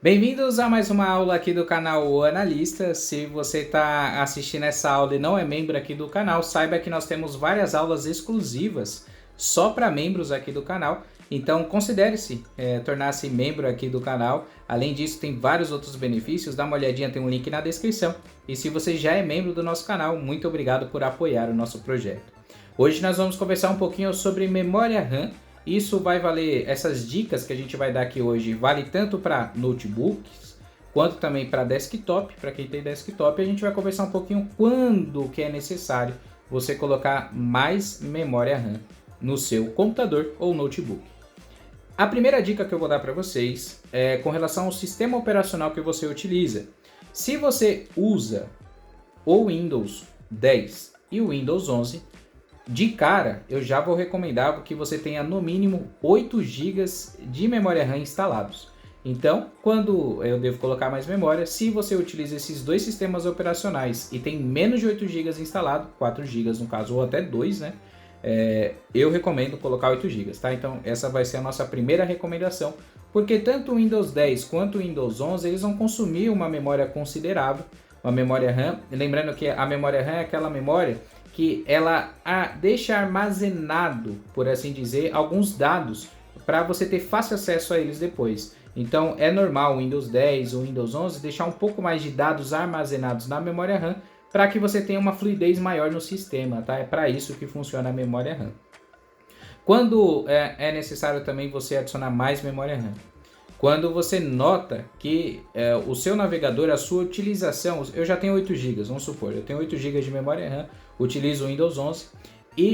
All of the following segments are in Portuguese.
Bem-vindos a mais uma aula aqui do canal O Analista. Se você está assistindo essa aula e não é membro aqui do canal, saiba que nós temos várias aulas exclusivas só para membros aqui do canal. Então considere-se tornar-se membro aqui do canal. Além disso, tem vários outros benefícios. Dá uma olhadinha, tem um link na descrição. E se você já é membro do nosso canal, muito obrigado por apoiar o nosso projeto. Hoje nós vamos conversar um pouquinho sobre memória RAM. Isso vai valer, essas dicas que a gente vai dar aqui hoje, vale tanto para notebooks, quanto também para desktop. Para quem tem desktop, a gente vai conversar um pouquinho quando que é necessário você colocar mais memória RAM no seu computador ou notebook. A primeira dica que eu vou dar para vocês é com relação ao sistema operacional que você utiliza. Se você usa o Windows 10 e o Windows 11, de cara, eu já vou recomendar que você tenha no mínimo 8 GB de memória RAM instalados. Então, quando eu devo colocar mais memória, se você utiliza esses dois sistemas operacionais e tem menos de 8 GB instalado, 4 GB no caso, ou até 2, né? Eu recomendo colocar 8 GB, tá? Então, essa vai ser a nossa primeira recomendação, porque tanto o Windows 10 quanto o Windows 11, eles vão consumir uma memória considerável, uma memória RAM. Lembrando que a memória RAM é aquela memória que ela deixa armazenado, por assim dizer, alguns dados para você ter fácil acesso a eles depois. Então é normal o Windows 10 ou Windows 11 deixar um pouco mais de dados armazenados na memória RAM para que você tenha uma fluidez maior no sistema, tá? É para isso que funciona a memória RAM. Quando é necessário também você adicionar mais memória RAM? Quando você nota que o seu navegador, a sua utilização, eu já tenho 8 GB, vamos supor, eu tenho 8 GB de memória RAM, utilizo o Windows 11,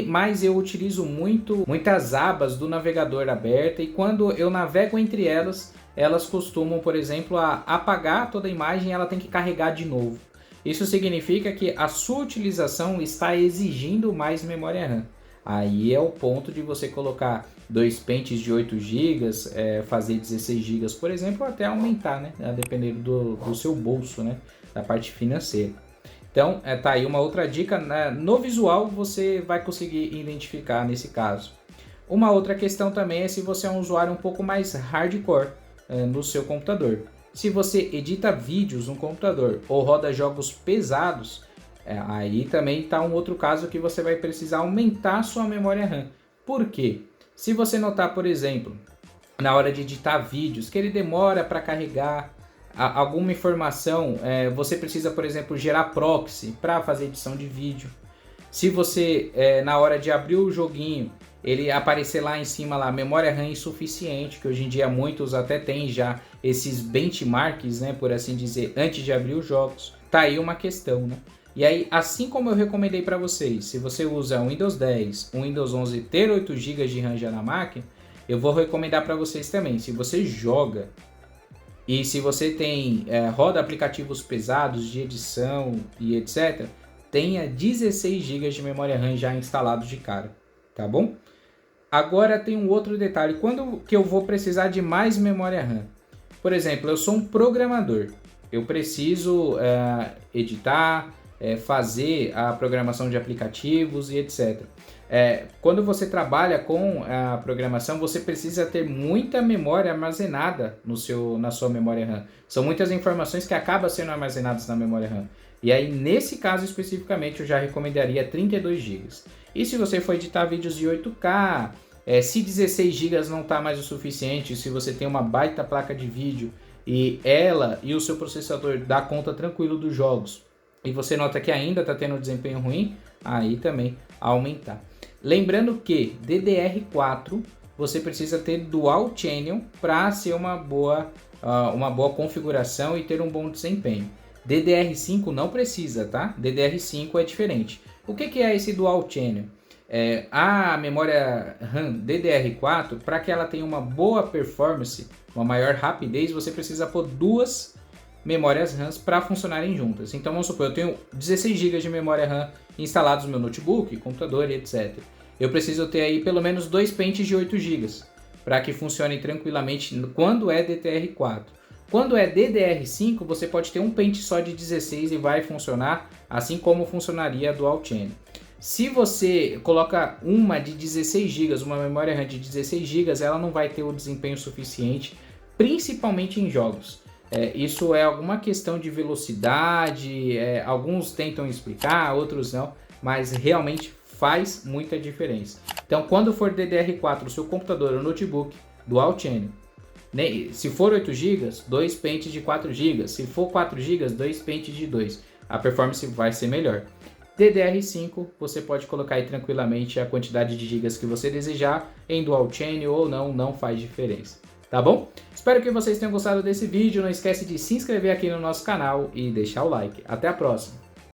mas eu utilizo muitas abas do navegador abertas, e quando eu navego entre elas, elas costumam, por exemplo, apagar toda a imagem e ela tem que carregar de novo. Isso significa que a sua utilização está exigindo mais memória RAM. Aí é o ponto de você colocar dois pentes de 8 GB, fazer 16 GB, por exemplo, ou até aumentar, né? Dependendo do seu bolso, né? Da parte financeira. Então, tá aí uma outra dica, né? No visual você vai conseguir identificar nesse caso. Uma outra questão também é se você é um usuário um pouco mais hardcore no seu computador. Se você edita vídeos no computador ou roda jogos pesados, aí também está um outro caso que você vai precisar aumentar a sua memória RAM. Por quê? Se você notar, por exemplo, na hora de editar vídeos, que ele demora para carregar alguma informação, você precisa, por exemplo, gerar proxy para fazer edição de vídeo. Se você, na hora de abrir o joguinho, ele aparecer lá em cima, lá, memória RAM insuficiente, que hoje em dia muitos até têm já esses benchmarks, né, por assim dizer, antes de abrir os jogos. Tá aí uma questão, né? E aí, assim como eu recomendei para vocês, se você usa o Windows 10, o Windows 11 ter 8 GB de RAM já na máquina, eu vou recomendar para vocês também. Se você joga e se você tem roda aplicativos pesados de edição e etc., tenha 16 GB de memória RAM já instalados de cara, tá bom? Agora tem um outro detalhe, quando que eu vou precisar de mais memória RAM? Por exemplo, eu sou um programador, eu preciso editar, fazer a programação de aplicativos e etc. Quando você trabalha com a programação, você precisa ter muita memória armazenada na sua memória RAM. São muitas informações que acabam sendo armazenadas na memória RAM. E aí, nesse caso especificamente, eu já recomendaria 32 GB. E se você for editar vídeos de 8K, se 16 GB não está mais o suficiente, se você tem uma baita placa de vídeo e ela e o seu processador dá conta tranquilo dos jogos, e você nota que ainda está tendo um desempenho ruim, aí também aumentar. Lembrando que DDR4 você precisa ter Dual Channel para ser uma boa configuração e ter um bom desempenho. DDR5 não precisa, tá? DDR5 é diferente. O que é esse Dual Channel? A memória RAM DDR4, para que ela tenha uma boa performance, uma maior rapidez, você precisa pôr duas memórias RAM para funcionarem juntas. Então vamos supor, eu tenho 16 GB de memória RAM instalados no meu notebook, computador e etc. Eu preciso ter aí pelo menos dois pentes de 8 GB para que funcionem tranquilamente quando é DDR4. Quando é DDR5, você pode ter um pente só de 16 e vai funcionar assim como funcionaria a Dual Channel. Se você coloca uma de 16 GB, uma memória RAM de 16 GB, ela não vai ter o desempenho suficiente, principalmente em jogos. Isso é alguma questão de velocidade, alguns tentam explicar, outros não, mas realmente faz muita diferença. Então, quando for DDR4, o seu computador ou notebook, Dual Channel. Se for 8 GB, 2 pentes de 4 GB. Se for 4 GB, 2 pentes de 2. A performance vai ser melhor. DDR5, você pode colocar aí tranquilamente a quantidade de gigas que você desejar em Dual Channel ou não faz diferença. Tá bom? Espero que vocês tenham gostado desse vídeo. Não esquece de se inscrever aqui no nosso canal e deixar o like. Até a próxima!